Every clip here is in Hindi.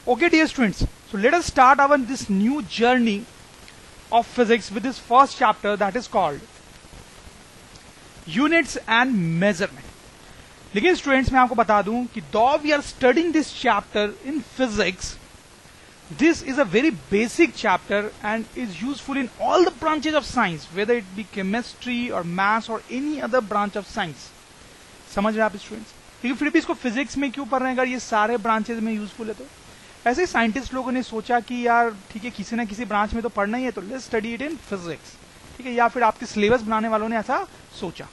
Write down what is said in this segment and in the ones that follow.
Okay, dear students, so let us start our this new journey of physics with this first chapter that is called Units and Measurement. लेकिन स्टूडेंट्स मैं आपको बता दूं कि though we are studying this chapter in physics, this is a very basic chapter and is useful in all the branches of science, whether it be chemistry or maths or any other branch of science. समझ रहे आप स्टूडेंट्स? लेकिन फिर भी इसको फिजिक्स में क्यों पढ़ रहे हैं अगर ये सारे ब्रांचेज में यूजफुल है? तो ऐसे साइंटिस्ट लोगों ने सोचा कि यार ठीक है, किसी ना किसी ब्रांच में तो पढ़ना ही है, तो let's study it in physics. ठीक है, या फिर आपके सिलेबस बनाने वालों ने ऐसा सोचा.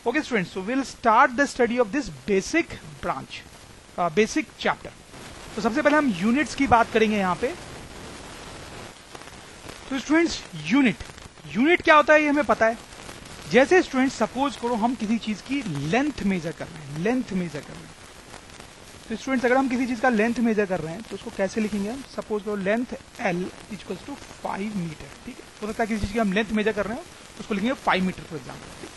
Okay students, so will start the study of this basic branch, basic chapter. तो सबसे पहले हम यूनिट्स की बात करेंगे यहां पे. तो स्टूडेंट्स, यूनिट क्या होता है ये हमें पता है. जैसे स्टूडेंट्स सपोज करो हम किसी चीज की लेंथ मेजर कर रहे हैं, तो स्टूडेंट्स अगर हम किसी चीज का लेंथ मेजर कर रहे हैं तो उसको कैसे लिखेंगे हम? सपोज करो length L equals to 5 metre. ठीक है, हो सकता है किसी चीज की हम लेंथ मेजर कर रहे हैं तो उसको लिखेंगे 5 मीटर फॉर एग्जाम्पल.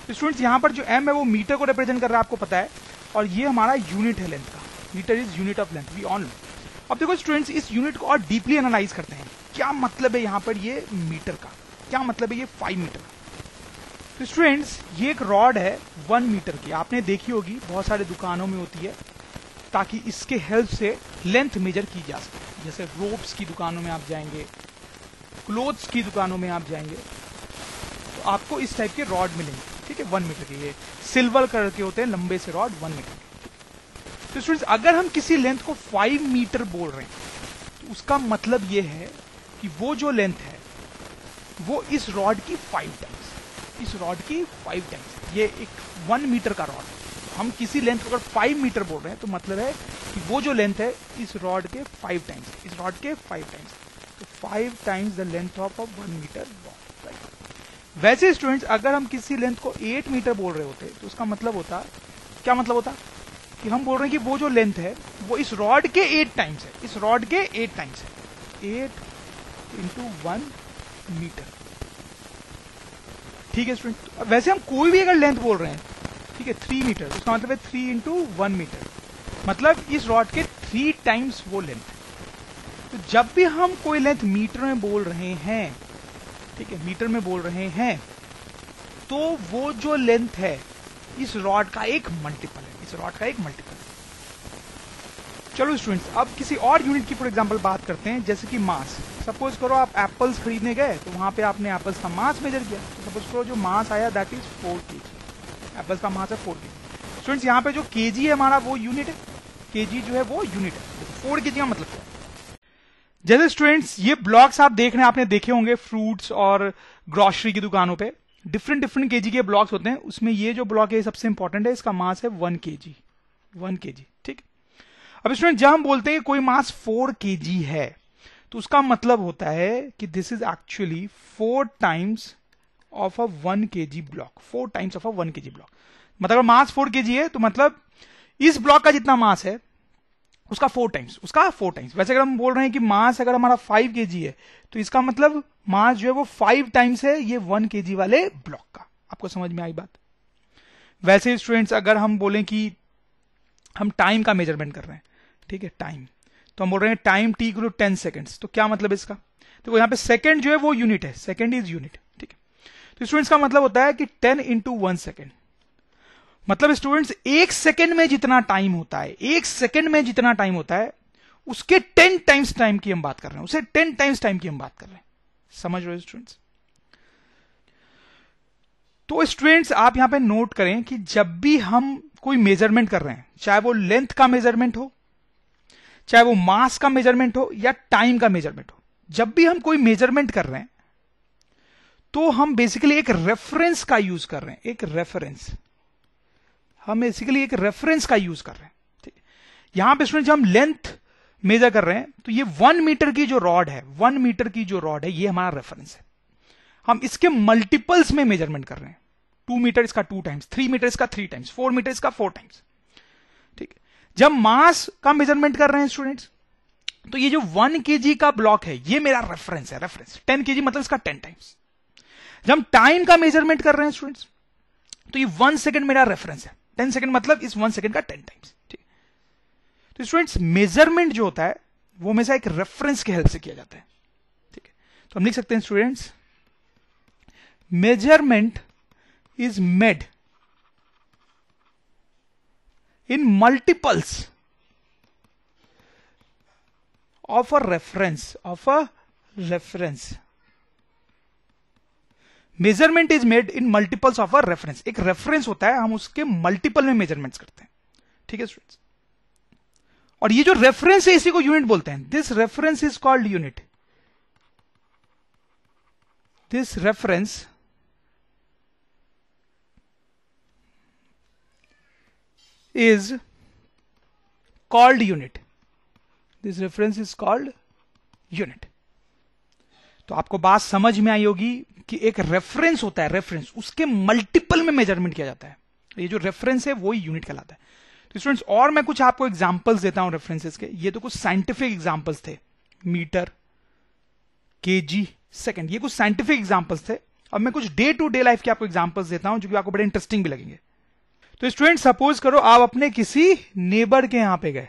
तो स्टूडेंट्स यहाँ पर जो M है वो मीटर को रिप्रेजेंट कर रहा है, आपको पता है, और ये हमारा यूनिट है लेंथ का. Metre is unit of length, we all know. अब देखो स्टूडेंट्स, इस यूनिट को और डीपली एनालाइज करते हैं. क्या मतलब है यहाँ पर ये मीटर का, क्या मतलब है ये 5 मीटर का? तो स्टूडेंट्स ये एक रॉड है 1 मीटर की, आपने देखी होगी, बहुत सारे दुकानों में होती है, ताकि इसके हेल्प से लेंथ मेजर की जा सके. जैसे रोप्स की दुकानों में आप जाएंगे, क्लोथ्स की दुकानों में आप जाएंगे, तो आपको इस टाइप के रॉड मिलेंगे. ठीक है, 1 मीटर के, ये सिल्वर कलर के होते हैं, लंबे से रॉड 1 मीटर के. तो स्टूडेंट्स अगर हम किसी लेंथ को 5 मीटर बोल रहे हैं तो उसका मतलब ये है कि वो जो लेंथ है वो इस रॉड की 5 टाइम्स, ये एक 1 मीटर का रॉड. हम किसी लेंथ को अगर 5 मीटर बोल रहे हैं तो मतलब है कि वो जो लेंथ है इस रॉड के 5 टाइम्स, तो 5 times the length of 1 metre rod. वैसे स्टूडेंट्स अगर हम किसी लेंथ को 8 मीटर बोल रहे होते तो उसका मतलब होता, क्या मतलब होता कि हम बोल रहे हैं कि वो जो लेंथ है वो इस रॉड के 8 टाइम्स है, 8 इंटू 1 मीटर. ठीक है स्टूडेंट, वैसे हम कोई भी अगर लेंथ बोल रहे हैं, ठीक है, 3 मीटर, उसका मतलब है 3 इंटू 1 मीटर, मतलब इस रॉड के 3 टाइम्स वो लेंथ है. तो जब भी हम कोई लेंथ मीटर में बोल रहे हैं, ठीक है, मीटर में बोल रहे हैं, तो वो जो लेंथ है इस रॉड का एक मल्टीपल है, चलो स्टूडेंट्स, अब किसी और यूनिट की फॉर एग्जांपल बात करते हैं, जैसे कि मास. सपोज करो आप एप्पल्स खरीदने गए तो वहां पे आपने एप्पल्स का मास मेजर किया. तो सपोज करो जो मास आया दैट इज 4 kg. एप्पल्स का मास है 4 kg. स्टूडेंट्स यहाँ पे जो kg है हमारा वो यूनिट है, kg जो है वो यूनिट है. 4 kg का मतलब क्या है? जैसे स्टूडेंट्स ये ब्लॉक्स आप देख रहे हैं, आपने देखे होंगे फ्रूट्स और ग्रोसरी की दुकानों पे डिफरेंट kg के ब्लॉक्स होते हैं. उसमें ये जो ब्लॉक है सबसे इंपॉर्टेंट है, इसका मास है 1 kg. ठीक. अब स्टूडेंट जब हम बोलते हैं कोई मास 4 kg है तो उसका मतलब होता है कि this is actually 4 times of a 1 kg block. 4 times of a 1 kg block. मतलब मास 4 kg है तो मतलब इस ब्लॉक का जितना मास है उसका 4 टाइम्स. वैसे अगर हम बोल रहे हैं कि मास अगर हमारा 5 kg है तो इसका मतलब मास जो है वो 5 टाइम्स है ये 1 kg वाले ब्लॉक का. आपको समझ में आई बात? वैसे स्टूडेंट्स अगर हम बोलें कि हम टाइम का मेजरमेंट कर रहे हैं, ठीक है, टाइम, तो हम बोल रहे हैं time t equal to 10 seconds, तो क्या मतलब इसका? तो यहाँ पे सेकेंड जो है वो यूनिट है, सेकेंड इज यूनिट. ठीक है, तो स्टूडेंट्स का मतलब होता है कि 10 इंटू 1 सेकेंड, मतलब स्टूडेंट्स 1 सेकेंड में जितना टाइम होता है, उसके 10 टाइम्स टाइम की हम बात कर रहे हैं, समझ रहे हो स्टूडेंट्स? तो स्टूडेंट्स आप यहां पे नोट करें कि जब भी हम कोई मेजरमेंट कर रहे हैं, चाहे वो लेंथ का मेजरमेंट हो, चाहे वो मास का मेजरमेंट हो या टाइम का मेजरमेंट हो, जब भी हम कोई मेजरमेंट कर रहे हैं तो हम बेसिकली एक रेफरेंस का यूज कर रहे हैं. ठीक है, यहां पे स्टूडेंट जब हम लेंथ मेजर कर रहे हैं तो ये 1 मीटर की जो रॉड है, ये हमारा रेफरेंस है. हम इसके मल्टीपल्स में मेजरमेंट कर रहे हैं. 2 मीटर इसका 2 टाइम्स, 3 मीटर इसका 3 टाइम्स, 4 मीटर इसका 4 टाइम्स. ठीक है, जब मास का मेजरमेंट कर रहे हैं स्टूडेंट्स तो ये जो 1 kg का ब्लॉक है ये मेरा रेफरेंस है. 10 kg मतलब इसका 10 टाइम्स. जब हम टाइम का मेजरमेंट कर रहे हैं स्टूडेंट्स तो ये 1 सेकेंड मेरा रेफरेंस है. 10 सेकेंड मतलब इस 1 सेकेंड का 10 टाइम्स. ठीक, तो स्टूडेंट्स मेजरमेंट जो होता है वो हमेशा एक रेफरेंस की हेल्प से किया जाता है। ठीक है, तो हम लिख सकते हैं students, measurement is made in multiples of a reference measurement is made in multiples of a reference। एक रेफरेंस होता है, हम उसके मल्टीपल में मेजरमेंट्स करते हैं। ठीक है स्टूडेंट्स, और ये जो रेफरेंस है इसी को यूनिट बोलते हैं। This reference is called unit. This reference is called unit. This reference is called unit. तो आपको बात समझ में आई होगी कि एक रेफरेंस होता है, रेफरेंस उसके मल्टीपल में मेजरमेंट किया जाता है। ये जो रेफरेंस है वो ही यूनिट कहलाता है। तो स्टूडेंट्स, और मैं कुछ आपको एग्जांपल्स देता हूं रेफरेंसेस के। ये तो कुछ साइंटिफिक एग्जांपल्स थे, मीटर, केजी, सेकंड, ये कुछ साइंटिफिक एग्जांपल्स थे। अब मैं कुछ डे टू डे लाइफ के आपको एग्जांपल्स देता हूं जो कि आपको बड़े इंटरेस्टिंग भी लगेंगे। तो स्टूडेंट, सपोज करो आप अपने किसी नेबर के यहां पे गए।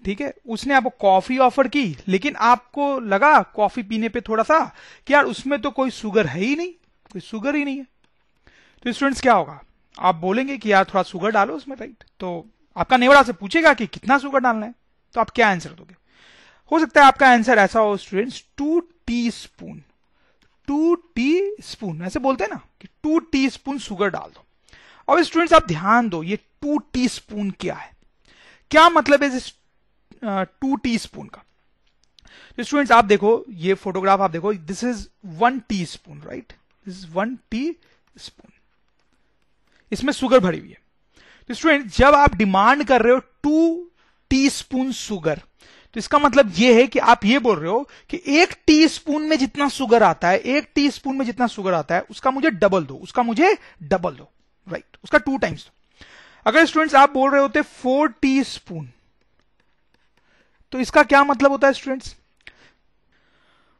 ठीक है, उसने आपको कॉफी ऑफर की, लेकिन आपको लगा कॉफी पीने पे थोड़ा सा कि यार उसमें तो कोई शुगर है ही नहीं, कोई शुगर ही नहीं है। तो स्टूडेंट्स क्या होगा, आप बोलेंगे कि यार थोड़ा शुगर डालो उसमें, राइट। तो आपका नेबर आपसे पूछेगा कि कितना शुगर डालना है, तो आप क्या आंसर दोगे? हो सकता है आपका आंसर ऐसा हो स्टूडेंट्स, 2 टीस्पून। 2 टीस्पून ऐसे बोलते हैं ना कि 2 टीस्पून शुगर डाल दो। अब स्टूडेंट्स आप ध्यान दो, ये 2 टीस्पून क्या है, क्या मतलब है 2 टीस्पून का? तो स्टूडेंट्स आप देखो, ये फोटोग्राफ आप देखो, this is 1 teaspoon, right. This is 1 teaspoon, इसमें शुगर भरी हुई है। तो स्टूडेंट, जब आप डिमांड कर रहे हो 2 टीस्पून शुगर, तो इसका मतलब ये है कि आप ये बोल रहे हो कि 1 टीस्पून में जितना शुगर आता है, 1 टीस्पून में जितना शुगर आता है उसका मुझे डबल दो, उसका मुझे डबल दो, राइट, उसका 2 टाइम्स दो। अगर स्टूडेंट्स आप बोल रहे होते 4 टीस्पून, तो इसका क्या मतलब होता है स्टूडेंट्स?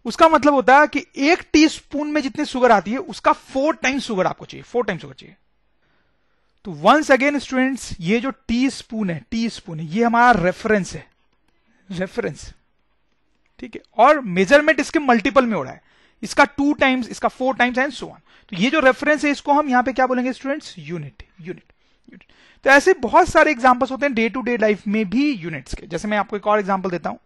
उसका मतलब होता है कि 1 टीस्पून में जितनी शुगर आती है उसका 4 टाइम्स शुगर आपको चाहिए, 4 टाइम्स शुगर चाहिए। तो वंस अगेन स्टूडेंट्स, ये जो टीस्पून है, ये हमारा रेफरेंस है, रेफरेंस। ठीक है, और मेजरमेंट इसके मल्टीपल में हो रहा है, इसका 2 टाइम्स, इसका 4 टाइम्स एंड सो ऑन। तो ये जो रेफरेंस है इसको हम यहां पे क्या बोलेंगे स्टूडेंट्स? Unit, unit. तो ऐसे बहुत सारे एग्जांपल्स होते हैं डे टू डे लाइफ में भी यूनिट्स के। जैसे मैं आपको एक और एग्जांपल देता हूं।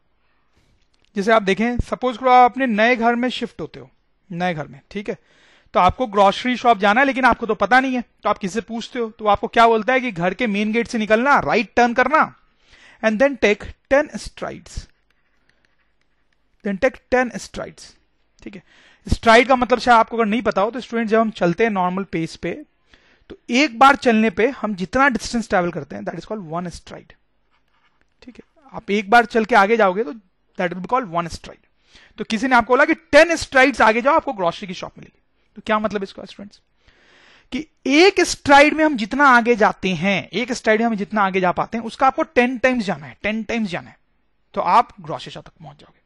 जैसे आप देखें, सपोज करो आप अपने नए घर में शिफ्ट होते हो, नए घर में, ठीक है, तो आपको ग्रोसरी शॉप जाना है, लेकिन आपको तो पता नहीं है, तो आप किससे पूछते हो? तो आपको क्या बोलता है कि घर के मेन गेट से निकलना, राइट टर्न करना, एंड देन टेक 10 स्ट्राइड्स, ठीक है। स्ट्राइड का मतलब शायद आपको अगर नहीं पता हो, तो स्टूडेंट जब हम चलते हैं नॉर्मल पेस पे, तो एक बार चलने पे हम जितना डिस्टेंस ट्रेवल करते हैं दैट इज कॉल्ड 1 स्ट्राइड। ठीक है, आप एक बार चल के आगे जाओगे तो that will be called 1 STRIDE. तो किसी ने आपको बोला कि 10 स्ट्राइड्स आगे जाओ आपको ग्रोसरी की शॉप मिलेगी। तो क्या मतलब इसका स्टूडेंट्स? कि एक स्ट्राइड में हम जितना आगे जाते हैं, एक स्ट्राइड में हम जितना आगे जा पाते हैं उसका आपको 10 टाइम्स जाना है, 10 टाइम्स जाना है, तो आप ग्रोसरी शॉप तक पहुंच जाओगे,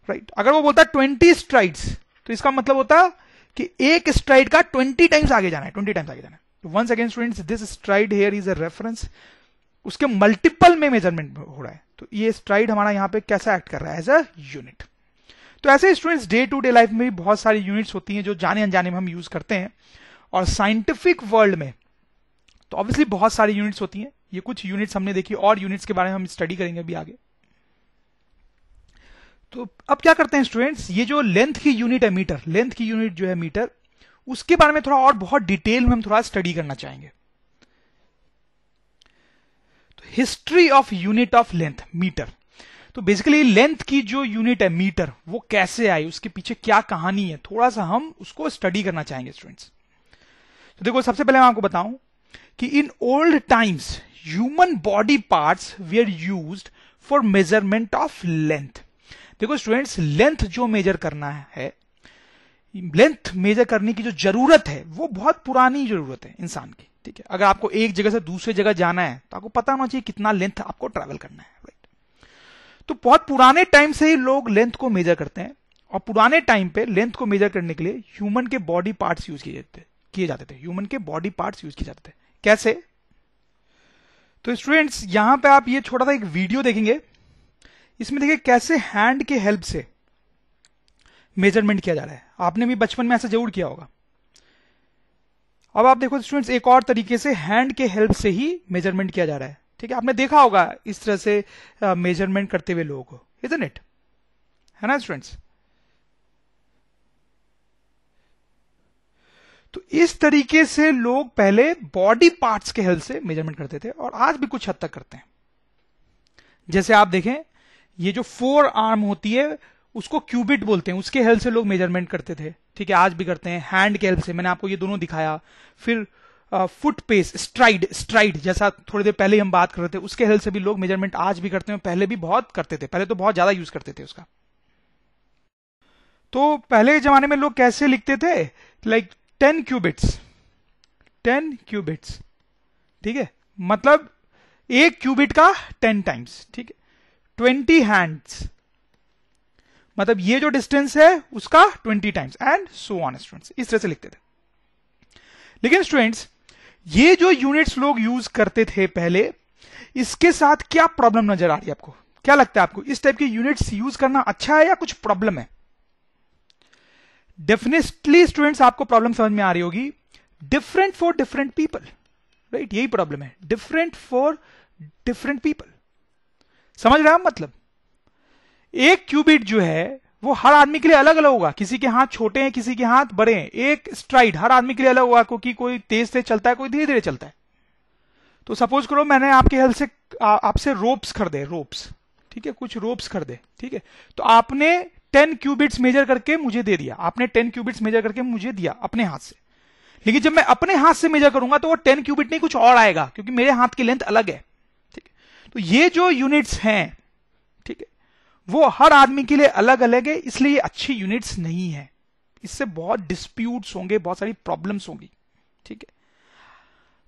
राइट। अगर वो बोलता है 20 स्ट्राइड्स, तो इसका मतलब होता है कि एक स्ट्राइड का 20 टाइम्स आगे जाना है, 20 टाइम्स आगे जाना है। तो once again students, this stride here is a reference, उसके मल्टीपल में मेजरमेंट हो रहा है। तो ये स्ट्राइड हमारा यहां पे कैसा एक्ट कर रहा है? As a unit. तो ऐसे students day to day life में भी बहुत सारी यूनिट्स होती हैं जो जाने अनजाने में हम यूज करते हैं, और साइंटिफिक वर्ल्ड में तो ऑब्वियसली बहुत सारी यूनिट्स होती हैं। ये कुछ यूनिट्स हमने देखी, और यूनिट्स के बारे में हम स्टडी करेंगे अभी आगे। तो अब क्या करते हैं स्टूडेंट्स, ये जो लेंथ की यूनिट है मीटर, लेंथ की यूनिट जो है मीटर, उसके बारे में थोड़ा और बहुत डिटेल में हम थोड़ा स्टडी करना चाहेंगे। तो history of unit of length, metre. तो बेसिकली लेंथ की जो यूनिट है मीटर, वो कैसे आई, उसके पीछे क्या कहानी है, थोड़ा सा हम उसको स्टडी करना चाहेंगे स्टूडेंट्स। तो देखो, सबसे पहले मैं आपको बताऊं कि in old times human body parts were used for measurement of length. देखो स्टूडेंट्स, लेंथ जो मेजर करना है, लेंथ मेजर करने की जो जरूरत है वो बहुत पुरानी जरूरत है इंसान की। ठीक है, अगर आपको एक जगह से दूसरी जगह जाना है तो आपको पता होना चाहिए कितना लेंथ आपको ट्रैवल करना है, राइट। तो बहुत पुराने टाइम से ही लोग लेंथ को मेजर करते हैं, और पुराने टाइम पे लेंथ को मेजर करने के लिए ह्यूमन के बॉडी पार्ट्स यूज किए जाते थे। ह्यूमन के बॉडी पार्ट्स यूज किए जाते थे। कैसे? तो स्टूडेंट्स यहां पे आप ये छोटा सा एक वीडियो देखेंगे, इसमें देखिए कैसे हैंड के हेल्प से मेजरमेंट किया जा रहा है। आपने भी बचपन में ऐसा जरूर किया होगा। अब आप देखो स्टूडेंट्स, एक और तरीके से हैंड के हेल्प से ही मेजरमेंट किया जा रहा है। ठीक है, आपने देखा होगा इस तरह से मेजरमेंट करते हुए लोगों को, इजंट इट, है ना स्टूडेंट्स। तो इस तरीके से लोग पहले बॉडी पार्ट्स के हेल्प से मेजरमेंट करते थे और आज भी कुछ हद तक करते हैं। जैसे आप देखें, ये जो 4 आर्म होती है उसको क्यूबिट बोलते हैं, उसके हेल्प से लोग मेजरमेंट करते थे। ठीक है, आज भी करते हैं। हैंड के हेल्प से, मैंने आपको ये दोनों दिखाया। फिर फुट पेस, स्ट्राइड जैसा थोड़ी देर पहले हम बात कर रहे थे, उसके हेल्प से भी लोग मेजरमेंट आज भी करते हैं। पहले भी बहुत करते थे, पहले तो बहुत ज्यादा यूज करते थे उसका। तो पहले के जमाने में लोग कैसे लिखते थे, लाइक 10 क्यूबिट्स, 10 क्यूबिट्स। ठीक है, मतलब एक क्यूबिट का 10 टाइम्स। ठीक है, 20 हैंड्स, मतलब ये जो डिस्टेंस है उसका 20 times, and so on students, इस तरह से लिखते थे। लेकिन स्टूडेंट्स, ये जो यूनिट्स लोग यूज करते थे पहले, इसके साथ क्या प्रॉब्लम नजर आ रही है आपको? क्या लगता है आपको, इस टाइप के यूनिट्स यूज करना अच्छा है या कुछ प्रॉब्लम है? डेफिनेटली स्टूडेंट्स आपको प्रॉब्लम समझ में आ रही होगी। Different for different people, right, यही प्रॉब्लम है, डिफरेंट फॉर डिफरेंट पीपल। समझ रहे हैं आप? मतलब एक क्यूबिट जो है वो हर आदमी के लिए अलग अलग होगा। किसी के हाथ छोटे हैं, किसी के हाथ बड़े हैं। एक स्ट्राइड हर आदमी के लिए अलग होगा, क्योंकि कोई तेज से चलता है, कोई धीरे धीरे चलता है। तो सपोज करो मैंने आपके हेल्प से आपसे रोप्स खरीदे, रोप्स, ठीक है, कुछ रोप्स खरीदे। ठीक है, तो आपने 10 क्यूबिट्स मेजर करके मुझे दे दिया, आपने 10 क्यूबिट्स मेजर करके मुझे दिया अपने हाथ से। लेकिन जब मैं अपने हाथ से मेजर करूंगा तो वो 10 क्यूबिट नहीं, कुछ और आएगा, क्योंकि मेरे हाथ की लेंथ अलग है। ठीक है, तो ये जो यूनिट्स हैं, ठीक है, वो हर आदमी के लिए अलग अलग है, इसलिए ये अच्छी यूनिट्स नहीं है। इससे बहुत डिस्प्यूट्स होंगे, बहुत सारी प्रॉब्लम्स होंगी। ठीक है,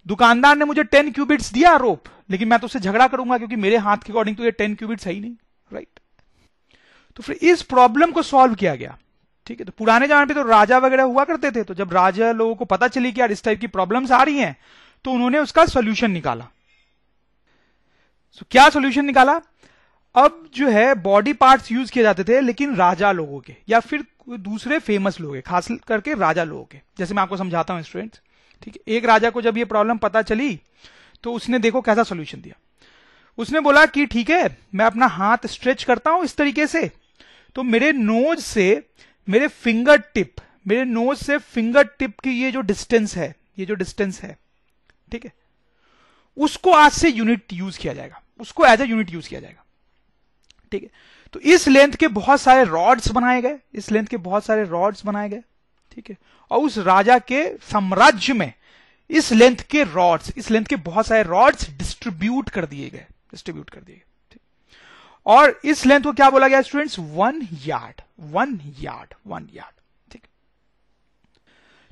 दुकानदार ने मुझे 10 क्यूबिट्स दिया रोप, लेकिन मैं तो उससे झगड़ा करूंगा, क्योंकि मेरे हाथ के अकॉर्डिंग तो ये 10 क्यूबिट्स है ही नहीं, राइट। तो फिर इस प्रॉब्लम को सॉल्व किया गया। ठीक है, तो पुराने जमाने पे तो राजा वगैरह हुआ करते थे, तो जब राजा लोगों को पता चली कि यार इस टाइप की प्रॉब्लम्स आ रही हैं, तो उन्होंने उसका सोल्यूशन निकाला। क्या सोल्यूशन निकाला? अब जो है बॉडी पार्ट्स यूज किए जाते थे, लेकिन राजा लोगों के या फिर दूसरे फेमस लोग, खास करके राजा लोगों के। जैसे मैं आपको समझाता हूं स्टूडेंट्स। ठीक है, एक राजा को जब ये प्रॉब्लम पता चली तो उसने देखो कैसा सोल्यूशन दिया। उसने बोला कि ठीक है, मैं अपना हाथ स्ट्रेच करता हूं इस तरीके से, तो मेरे नोज से मेरे फिंगर टिप, मेरे नोज से फिंगर टिप की ये जो डिस्टेंस है, ये जो डिस्टेंस है, ठीक है, उसको आज से यूनिट यूज किया जाएगा, उसको एज ए यूनिट यूज किया जाएगा। ठीक है, तो इस लेंथ के बहुत सारे रॉड्स बनाए गए, इस लेंथ के बहुत सारे रॉड्स बनाए गए। ठीक है, और उस राजा के साम्राज्य में इस लेंथ के रॉड्स, इस लेंथ के बहुत सारे रॉड्स डिस्ट्रीब्यूट कर दिए गए, डिस्ट्रीब्यूट कर दिए गए। और इस लेंथ को क्या बोला गया स्टूडेंट्स? 1 yard, 1 yard, 1 yard. ठीक,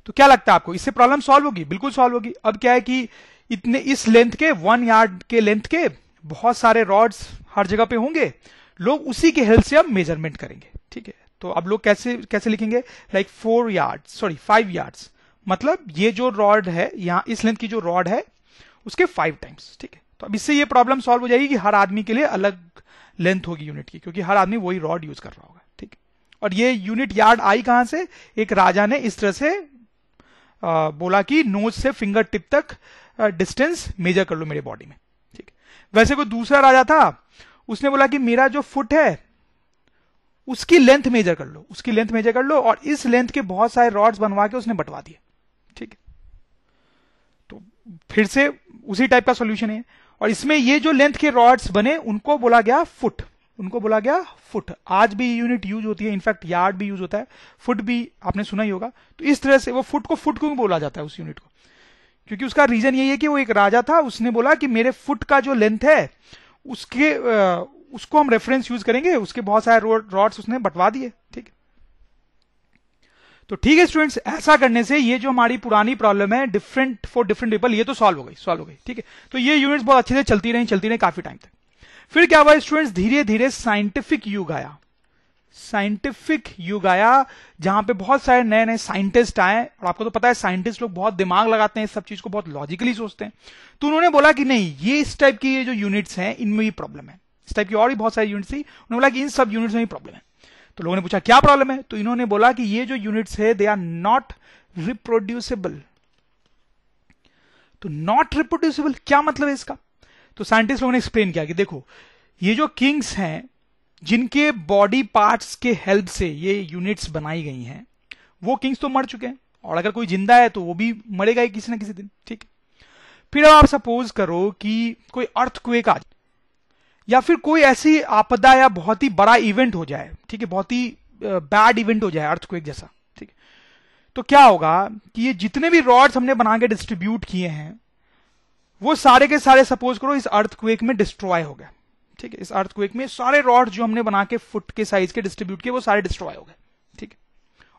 तो क्या लगता है आपको, इससे प्रॉब्लम सॉल्व होगी? बिल्कुल सॉल्व होगी। अब क्या है कि इतने इस लेंथ के 1 यार्ड के लेंथ के बहुत सारे रॉड्स हर जगह पे होंगे, लोग उसी के हेल्प से अब मेजरमेंट करेंगे। ठीक है, तो अब लोग कैसे कैसे लिखेंगे? लाइक 5 यार्ड्स, मतलब ये जो रॉड है, यहां इस लेंथ की जो रॉड है उसके 5 टाइम्स। ठीक है, तो अब इससे ये प्रॉब्लम सॉल्व हो जाएगी कि हर आदमी के लिए अलग लेंथ होगी यूनिट की, क्योंकि हर आदमी वही रॉड यूज कर रहा होगा। ठीक है, और ये यूनिट यार्ड आई कहां से? एक राजा ने इस तरह से बोला कि नोज से फिंगर टिप तक डिस्टेंस मेजर कर लो मेरे बॉडी में। ठीक है, वैसे कोई दूसरा राजा था, उसने बोला कि मेरा जो फुट है उसकी लेंथ मेजर कर लो, उसकी लेंथ मेजर कर लो, और इस लेंथ के बहुत सारे रॉड्स बनवा के उसने बंटवा दिए। ठीक है, तो फिर से उसी टाइप का सॉल्यूशन है। और इसमें ये जो लेंथ के रॉड्स बने उनको बोला गया फुट, उनको बोला गया फुट। आज भी यूनिट यूज होती है, इनफैक्ट यार्ड भी यूज होता है, फुट भी आपने सुना ही होगा। तो इस तरह से वो फुट को फुट क्यों बोला जाता है उस यूनिट को? क्योंकि उसका रीजन यही है कि वो एक राजा था, उसने बोला कि मेरे फुट का जो लेंथ है उसको हम रेफरेंस यूज करेंगे, उसके बहुत सारे रॉड्स उसने बंटवा दिए। ठीक है, तो ठीक है स्टूडेंट्स, ऐसा करने से ये जो हमारी पुरानी प्रॉब्लम है डिफरेंट फॉर डिफरेंट पीपल, ये तो सॉल्व हो गई। ठीक है, तो ये यूनिट्स बहुत अच्छे से चलती रही काफी टाइम तक। फिर क्या हुआ स्टूडेंट्स? धीरे धीरे साइंटिफिक युग आया, साइंटिफिक युग आया, जहां पे बहुत सारे नए नए साइंटिस्ट आए। और आपको तो पता है साइंटिस्ट लोग बहुत दिमाग लगाते हैं, इस सब चीज को बहुत लॉजिकली सोचते हैं। तो उन्होंने बोला कि नहीं, ये इस टाइप की ये जो यूनिट्स हैं इनमें भी प्रॉब्लम है, इस टाइप की और भी बहुत सारी यूनिट्स थी। उन्होंने बोला कि इन सब यूनिट्स में ही प्रॉब्लम है। तो लोगों ने पूछा क्या प्रॉब्लम है, तो इन्होंने बोला कि ये जो यूनिट्स है दे आर नॉट रिप्रोड्यूसिबल। तो नॉट रिप्रोड्यूसिबल क्या मतलब है इसका? तो साइंटिस्ट लोगों ने एक्सप्लेन किया कि देखो ये जो किंग्स हैं जिनके बॉडी पार्ट्स के हेल्प से ये यूनिट्स बनाई गई हैं, वो किंग्स तो मर चुके हैं, और अगर कोई जिंदा है तो वो भी मरेगा ही किसी ना किसी दिन, ठीक है। फिर अब आप सपोज करो कि कोई अर्थक्वेक आ जाए या फिर कोई ऐसी आपदा या बहुत ही बड़ा इवेंट हो जाए, ठीक है, बहुत ही बैड इवेंट हो जाए अर्थक्वेक जैसा, ठीक है। तो क्या होगा कि ये जितने भी रॉड्स हमने बना के डिस्ट्रीब्यूट किए हैं वो सारे के सारे सपोज करो इस अर्थक्वेक में डिस्ट्रॉय हो गए, ठीक है। इस अर्थक्वेक में सारे रॉड्स जो हमने बना के फुट के साइज के डिस्ट्रीब्यूट किए वो सारे डिस्ट्रॉय हो गए, ठीक है।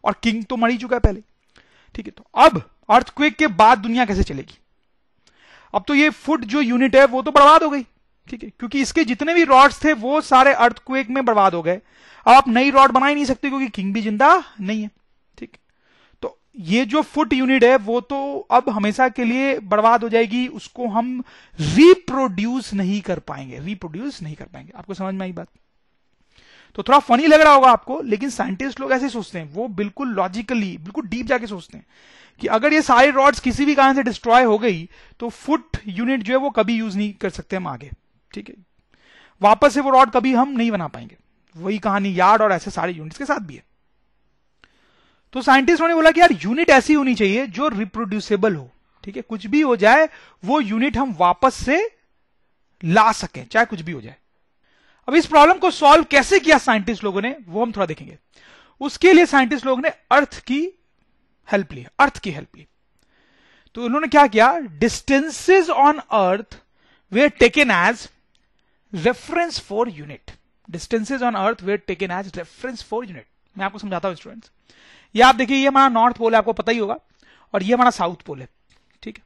और किंग तो मर ही चुका है पहले, ठीक है। तो अब अर्थक्वेक के बाद दुनिया कैसे चलेगी? अब तो ये फुट जो यूनिट है वो तो बर्बाद हो गई, ठीक है, क्योंकि इसके जितने भी रॉड्स थे वो सारे अर्थक्वेक में बर्बाद हो गए। अब आप नई रॉड बना ही नहीं सकते क्योंकि किंग भी जिंदा नहीं है, ठीक। तो ये जो फुट यूनिट है वो तो अब हमेशा के लिए बर्बाद हो जाएगी, उसको हम रिप्रोड्यूस नहीं कर पाएंगे, रिप्रोड्यूस नहीं कर पाएंगे। आपको समझ में आई बात? तो थोड़ा फनी लग रहा होगा आपको, लेकिन साइंटिस्ट लोग ऐसे सोचते हैं, वो बिल्कुल लॉजिकली बिल्कुल डीप जाके सोचते हैं कि अगर ये सारी रॉड्स किसी भी कारण से डिस्ट्रॉय हो गई तो फुट यूनिट जो है वो कभी यूज नहीं कर सकते हम आगे, ठीक है। वापस से वो रॉड कभी हम नहीं बना पाएंगे। वही कहानी यार्ड और ऐसे सारे यूनिट्स के साथ भी है। तो साइंटिस्टों ने बोला कि यार यूनिट ऐसी होनी चाहिए जो रिप्रोड्यूसेबल हो, ठीक है। कुछ भी हो जाए वो यूनिट हम वापस से ला सकें, चाहे कुछ भी हो जाए। अब इस प्रॉब्लम को सॉल्व कैसे किया साइंटिस्ट लोगों ने वो हम थोड़ा देखेंगे। उसके लिए साइंटिस्ट लोगों ने अर्थ की हेल्प ली, अर्थ की हेल्प ली। तो उन्होंने क्या किया, distances on earth were taken as reference for unit. Distances on earth were taken as reference for unit. मैं आपको समझाता हूं स्टूडेंट्स। ये आप देखिए, ये हमारा नॉर्थ पोल है, आपको पता ही होगा, और ये हमारा साउथ पोल है, ठीक है।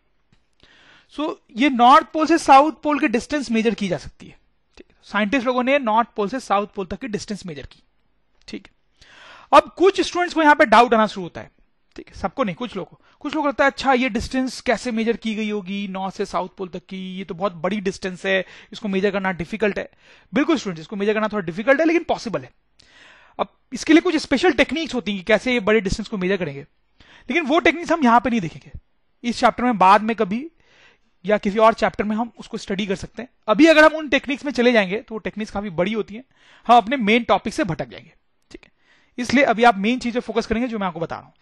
सो ये नॉर्थ पोल से साउथ पोल की डिस्टेंस मेजर की जा सकती है, ठीक है। साइंटिस्ट लोगों ने नॉर्थ पोल से साउथ पोल तक की डिस्टेंस मेजर की, ठीक है। अब कुछ स्टूडेंट्स को यहां पे डाउट आना शुरू होता है, ठीक है, सबको नहीं, कुछ लोगों को। कुछ लोग लगता है अच्छा ये डिस्टेंस कैसे मेजर की गई होगी नॉर्थ से साउथ पोल तक की, ये तो बहुत बड़ी डिस्टेंस है, इसको मेजर करना डिफिकल्ट है। बिल्कुल स्टूडेंट्स, इसको मेजर करना थोड़ा डिफिकल्ट है लेकिन पॉसिबल है। अब इसके लिए कुछ स्पेशल टेक्निक्स होती हैं कि कैसे ये बड़े डिस्टेंस को मेजर करेंगे, लेकिन वो टेक्निक्स हम यहां पे नहीं देखेंगे। इस चैप्टर में बाद में कभी या किसी और चैप्टर में हम उसको स्टडी कर सकते हैं। अभी अगर हम उन टेक्निक्स में चले जाएंगे तो वो टेक्निक्स काफी बड़ी होती हैं, हम अपने मेन टॉपिक से भटक जाएंगे, ठीक है। इसलिए अभी आप मेन चीज पे फोकस करेंगे जो मैं आपको बता रहा हूं।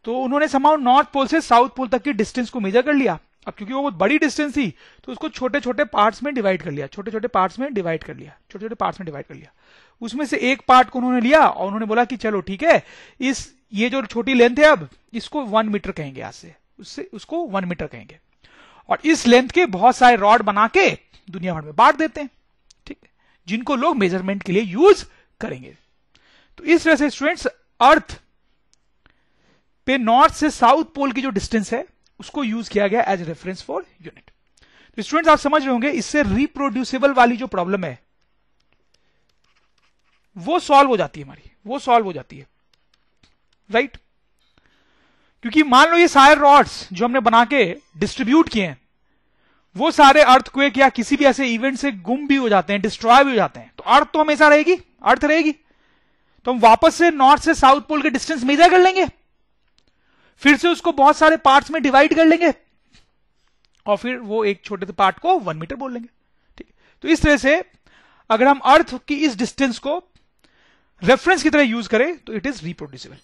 तो उन्होंने समाउ नॉर्थ पोल से साउथ पोल तक की डिस्टेंस को मेजर कर लिया। अब क्योंकि वो बहुत बड़ी डिस्टेंस थी तो उसको छोटे छोटे पार्ट्स में डिवाइड कर लिया, छोटे छोटे पार्ट्स में डिवाइड कर लिया, छोटे छोटे पार्ट्स में डिवाइड कर लिया। उसमें से एक पार्ट को उन्होंने लिया और उन्होंने बोला कि चलो ठीक है, इस ये जो छोटी लेंथ है अब इसको 1 मीटर कहेंगे, आज से उससे उसको 1 मीटर कहेंगे, और इस लेंथ के बहुत सारे रॉड बना के दुनिया भर में बांट देते हैं, ठीक है, जिनको लोग मेजरमेंट के लिए यूज करेंगे। तो इस तरह से स्टूडेंट्स अर्थ पे नॉर्थ से साउथ पोल की जो डिस्टेंस है उसको यूज किया गया एज रेफरेंस फॉर यूनिट। तो स्टूडेंट्स आप समझ रहे होंगे, इससे रिप्रोड्यूसिबल वाली जो प्रॉब्लम है वो सॉल्व हो जाती है हमारी, वो सॉल्व हो जाती है, राइट। क्योंकि मान लो ये सारे रॉड्स जो हमने बना के डिस्ट्रीब्यूट किए हैं वो सारे अर्थक्वेक या किसी भी ऐसे इवेंट से गुम भी हो जाते हैं, डिस्ट्रॉय भी हो जाते हैं, तो अर्थ तो हमेशा रहेगी, अर्थ रहेगी। तो हम वापस से नॉर्थ से साउथ पोल के डिस्टेंस मेजर कर लेंगे, फिर से उसको बहुत सारे पार्ट्स में डिवाइड कर लेंगे और फिर वो एक छोटे से पार्ट को 1 मीटर बोल लेंगे, ठीक। तो इस तरह से अगर हम अर्थ की इस डिस्टेंस को रेफरेंस की तरह यूज करें तो इट इज रिप्रोड्यूसिबल,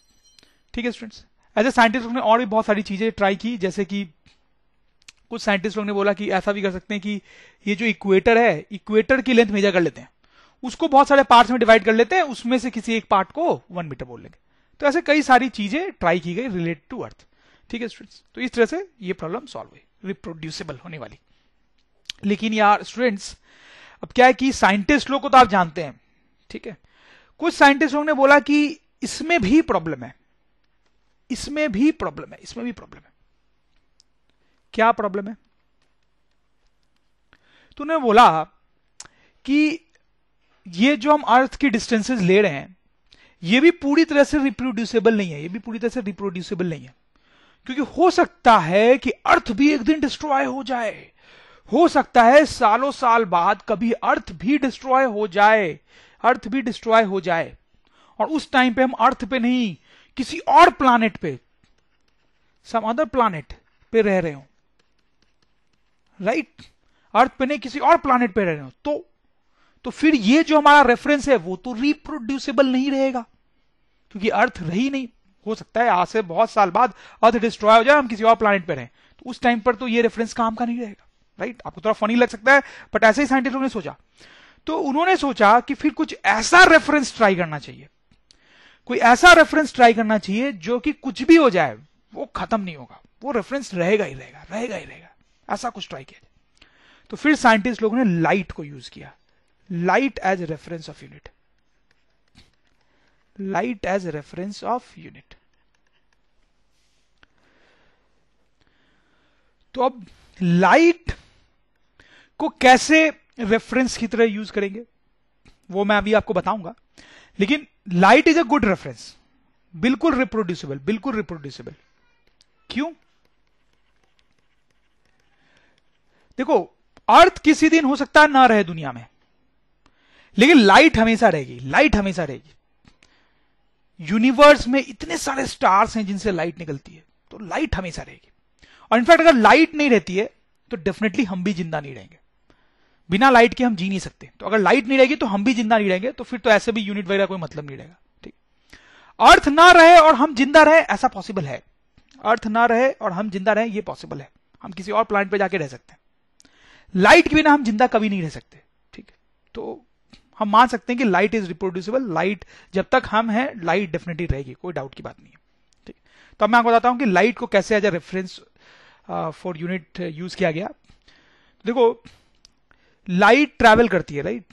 ठीक है स्टूडेंट्स। ऐसे साइंटिस्ट लोग ने और भी बहुत सारी चीजें ट्राई की, जैसे कि कुछ साइंटिस्ट लोग ने बोला कि ऐसा भी कर सकते हैं कि ये जो इक्वेटर है, इक्वेटर की लेंथ मेजर कर लेते हैं, उसको बहुत सारे पार्ट्स में डिवाइड कर लेते हैं, उसमें से किसी एक पार्ट को 1 मीटर बोल लेंगे। तो ऐसे कई सारी चीजें ट्राई की गई रिलेटेड टू अर्थ, ठीक है स्टूडेंट्स। तो इस तरह से ये प्रॉब्लम सॉल्व हुई, रिप्रोड्यूसिबल होने वाली। लेकिन यार स्टूडेंट्स अब क्या है कि साइंटिस्ट लोग को तो आप जानते हैं, ठीक है, कुछ साइंटिस्ट लोगों ने बोला कि इसमें भी प्रॉब्लम है, इसमें भी प्रॉब्लम है, इसमें भी प्रॉब्लम है। क्या प्रॉब्लम है? तो उन्होंने बोला कि ये जो हम अर्थ की डिस्टेंसेस ले रहे हैं ये भी पूरी तरह से रिप्रोड्यूसेबल नहीं है, ये भी पूरी तरह से रिप्रोड्यूसेबल नहीं है, क्योंकि हो सकता है कि अर्थ भी एक दिन डिस्ट्रॉय हो जाए, हो सकता है सालों साल बाद कभी अर्थ भी डिस्ट्रॉय हो जाए, अर्थ भी डिस्ट्रॉय हो जाए, और उस टाइम पे हम अर्थ पे नहीं किसी और प्लानेट पे, सम अदर प्लानेट पे रह रहे हो, राइट? अर्थ पे नहीं किसी और प्लानेट पे रह रहे हो, तो फिर ये जो हमारा रेफरेंस है वो तो रिप्रोड्यूसिबल नहीं रहेगा, क्योंकि अर्थ रही नहीं। हो सकता है आज से बहुत साल बाद अर्थ डिस्ट्रॉय हो जाए, हम किसी और प्लैनेट पे रहें, तो उस टाइम पर तो ये रेफरेंस काम का नहीं रहेगा, राइट? आपको थोड़ा फनी लग सकता है, बट ऐसे ही साइंटिस्टों ने सोचा। तो उन्होंने सोचा कि फिर कुछ ऐसा रेफरेंस ट्राई करना चाहिए, कोई ऐसा रेफरेंस ट्राई करना चाहिए जो कि कुछ भी हो जाए वो खत्म नहीं होगा, वो रेफरेंस रहेगा ही रहेगा, रहेगा ही रहेगा। ऐसा कुछ ट्राई किया। तो फिर साइंटिस्ट लोगों ने लाइट को यूज किया, light as reference of unit, light as reference of unit. तो अब लाइट को कैसे रेफरेंस की तरह यूज करेंगे वो मैं अभी आपको बताऊंगा, लेकिन light is a good reference, बिल्कुल रिप्रोड्यूसिबल, बिल्कुल रिप्रोड्यूसिबल। क्यों? देखो, अर्थ किसी दिन हो सकता है ना रहे दुनिया में, लेकिन लाइट हमेशा रहेगी, लाइट हमेशा रहेगी। यूनिवर्स में इतने सारे स्टार्स हैं जिनसे लाइट निकलती है, तो लाइट हमेशा रहेगी। और इनफैक्ट अगर लाइट नहीं रहती है तो डेफिनेटली हम भी जिंदा नहीं रहेंगे, बिना लाइट के हम जी नहीं सकते। तो अगर लाइट नहीं रहेगी तो हम भी जिंदा नहीं रहेंगे, तो फिर तो ऐसे भी यूनिट वगैरह कोई मतलब नहीं रहेगा, ठीक? अर्थ ना रहे और हम जिंदा रहे, ऐसा पॉसिबल है। अर्थ ना रहे और हम जिंदा रहे, ये पॉसिबल है, हम किसी और प्लैनेट पे जाके रह सकते हैं। लाइट के बिना हम जिंदा कभी नहीं रह सकते, ठीक है? तो हम मान सकते हैं कि लाइट इज रिप्रोड्यूसिबल, लाइट जब तक हम हैं लाइट डेफिनेटली रहेगी, कोई डाउट की बात नहीं है, ठीक? तो अब मैं आपको बताता हूं कि लाइट को कैसे as a reference for unit use किया गया। देखो, लाइट ट्रैवल करती है, राइट?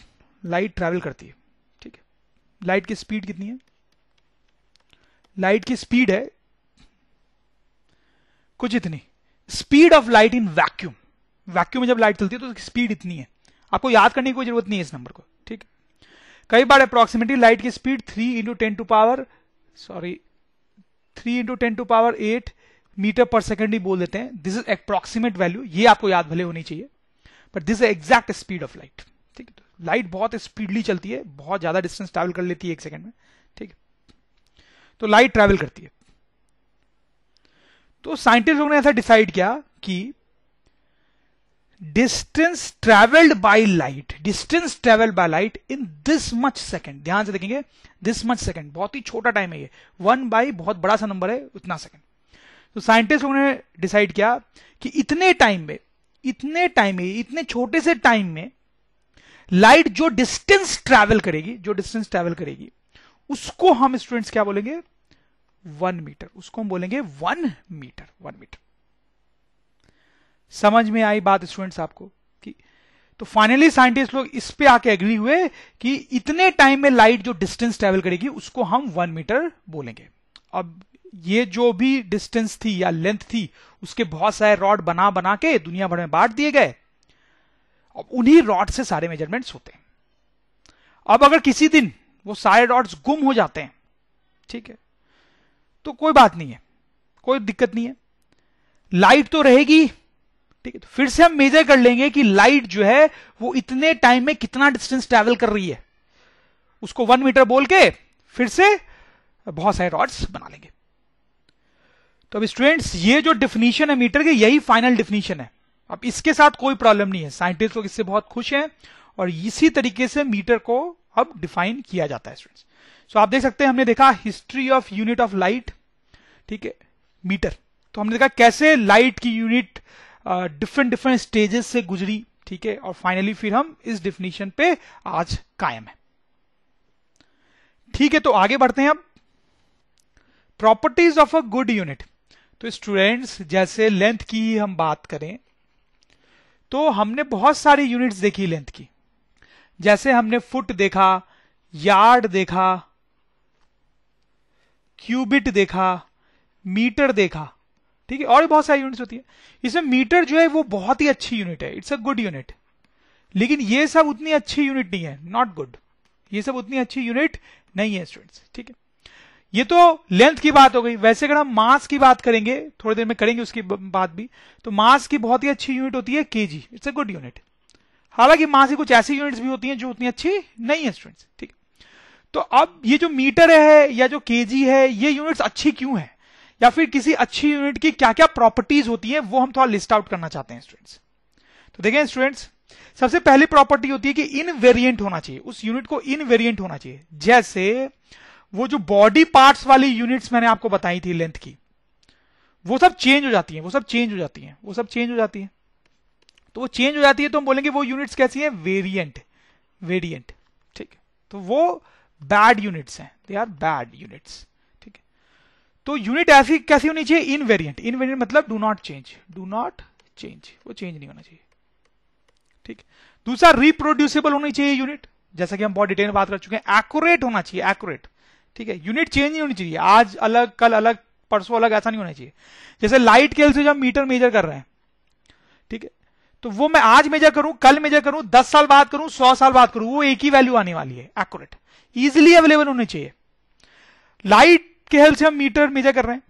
लाइट ट्रैवल करती है, ठीक है? लाइट की स्पीड कितनी है? लाइट की स्पीड है कुछ इतनी, speed of light in vacuum. Vacuum में जब लाइट चलती है तो उसकी स्पीड इतनी है, आपको याद करने की कोई जरूरत नहीं है इस नंबर को, ठीक? कई बार अप्रोक्सीमेटली लाइट की speed 3 into 10 to power 8 metre per second ही बोल देते हैं। दिस इज अप्रोक्सीमेट वैल्यू, ये आपको याद भले होनी चाहिए, but this is exact speed of light, ठीक है? लाइट बहुत स्पीडली चलती है, बहुत ज्यादा डिस्टेंस ट्रैवल कर लेती है 1 सेकेंड में, ठीक है? तो लाइट ट्रैवल करती है। तो साइंटिस्ट लोगों ने ऐसा डिसाइड किया कि distance travelled by light, distance travelled by light in this much second, ध्यान से देखेंगे, दिस मच सेकेंड, बहुत ही छोटा टाइम है ये, 1 बाई बहुत बड़ा सा नंबर है, उतना सेकेंड। तो साइंटिस्ट लोगों ने डिसाइड किया कि इतने छोटे से टाइम में लाइट जो डिस्टेंस ट्रैवल करेगी, उसको हम स्टूडेंट्स क्या बोलेंगे? 1 मीटर, उसको हम बोलेंगे 1 मीटर। समझ में आई बात स्टूडेंट्स आपको? कि तो फाइनली साइंटिस्ट लोग इस पे आके एग्री हुए कि इतने टाइम में लाइट जो डिस्टेंस ट्रैवल करेगी उसको हम 1 मीटर बोलेंगे। अब ये जो भी डिस्टेंस थी या लेंथ थी, उसके बहुत सारे रॉड बना बना के दुनिया भर में बांट दिए गए। अब उन्हीं रॉड से सारे मेजरमेंट्स होते हैं। अब अगर किसी दिन वो सारे रॉड्स गुम हो जाते हैं, ठीक है, तो कोई बात नहीं है, कोई दिक्कत नहीं है, लाइट तो रहेगी, ठीक है? तो फिर से हम मेजर कर लेंगे कि लाइट जो है वो इतने टाइम में कितना डिस्टेंस ट्रैवल कर रही है, उसको 1 मीटर बोल के फिर से बहुत सारे रॉड्स बना लेंगे। तो अब स्टूडेंट्स, ये जो डेफिनेशन है मीटर की, यही फाइनल डेफिनेशन है। अब इसके साथ कोई प्रॉब्लम नहीं है, साइंटिस्ट लोग इससे बहुत खुश हैं, और इसी तरीके से मीटर को अब डिफाइन किया जाता है स्टूडेंट्स। सो आप देख सकते हैं, हमने देखा history of unit of light, ठीक है, मीटर। तो हमने देखा कैसे लाइट की यूनिट डिफरेंट स्टेजेस से गुजरी, ठीक है, और फाइनली फिर हम इस डेफिनेशन पे आज कायम है, ठीक है? तो आगे बढ़ते हैं अब, properties of a good unit. तो स्टूडेंट्स, जैसे लेंथ की ही हम बात करें तो हमने बहुत सारी यूनिट्स देखी लेंथ की, जैसे हमने फुट देखा, यार्ड देखा, क्यूबिट देखा, मीटर देखा, ठीक है, और भी बहुत सारी यूनिट्स होती है। इसमें मीटर जो है वो बहुत ही अच्छी यूनिट है, इट्स अ गुड यूनिट, लेकिन ये सब उतनी अच्छी यूनिट नहीं है, नॉट गुड, ये सब उतनी अच्छी यूनिट नहीं है स्टूडेंट्स, ठीक है? ये तो लेंथ की बात हो गई। वैसे अगर हम मास की बात करेंगे, थोड़ी देर में करेंगे उसकी बात भी, तो मास की बहुत ही अच्छी यूनिट होती है KG. It's a good unit. हालांकि मास की कुछ ऐसी यूनिट्स भी होती हैं जो उतनी अच्छी नहीं है स्टूडेंट्स, ठीक है। तो अब ये जो मीटर है या जो केजी है, ये यूनिट्स अच्छी क्यों है, या फिर किसी अच्छी यूनिट की क्या क्या प्रॉपर्टीज होती हैं, वो हम थोड़ा लिस्ट आउट करना चाहते हैं स्टूडेंट्स। तो देखें स्टूडेंट्स, सबसे पहली प्रॉपर्टी होती है कि इनवेरिएंट होना चाहिए, उस यूनिट को इनवेरिएंट होना चाहिए। जैसे वो जो बॉडी पार्ट्स वाली यूनिट्स मैंने आपको बताई थी लेंथ की, वो सब चेंज हो जाती हैं, वो सब चेंज हो जाती हैं, वो सब चेंज हो जाती हैं। तो वो चेंज हो जाती है तो हम बोलेंगे वो यूनिट्स कैसी हैं, वेरिएंट, वेरिएंट, ठीक है। तो वो बैड यूनिट्स हैं, दे आर बैड यूनिट्स, ठीक है। तो यूनिट ऐसी कैसी होनी चाहिए, इनवेरिएंट। इनवेरिएंट मतलब do not change, do not change, वो चेंज नहीं होना चाहिए, ठीक। दूसरा, रिप्रोड्यूसिबल होनी चाहिए यूनिट, जैसा कि हम बहुत डिटेल में बात कर चुके हैं। एक्यूरेट होना चाहिए, एक्यूरेट, ठीक है। यूनिट चेंज नहीं होनी चाहिए, आज अलग कल अलग परसों अलग, ऐसा नहीं होना चाहिए। जैसे लाइट के से जब मीटर मेजर कर रहे हैं, ठीक है, तो वो मैं आज मेजर करूं, कल मेजर करूं, 10 साल बाद करूं, 100 साल बाद करूं, वो एक ही वैल्यू आने वाली है। एक्यूरेट, इजिली अवेलेबल होने चाहिए। लाइट के हेल्प से हम मीटर मेजर कर रहे हैं,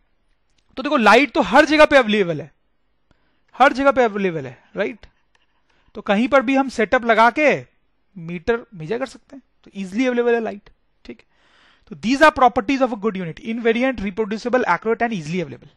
तो देखो लाइट तो हर जगह पे अवेलेबल है, हर जगह पे अवेलेबल है, राइट। तो कहीं पर भी हम सेटअप लगा के मीटर मेजर कर सकते हैं, तो इजिली अवेलेबल है लाइट, ठीक है। तो these are properties of a good unit, invariant, reproducible, accurate and easily available.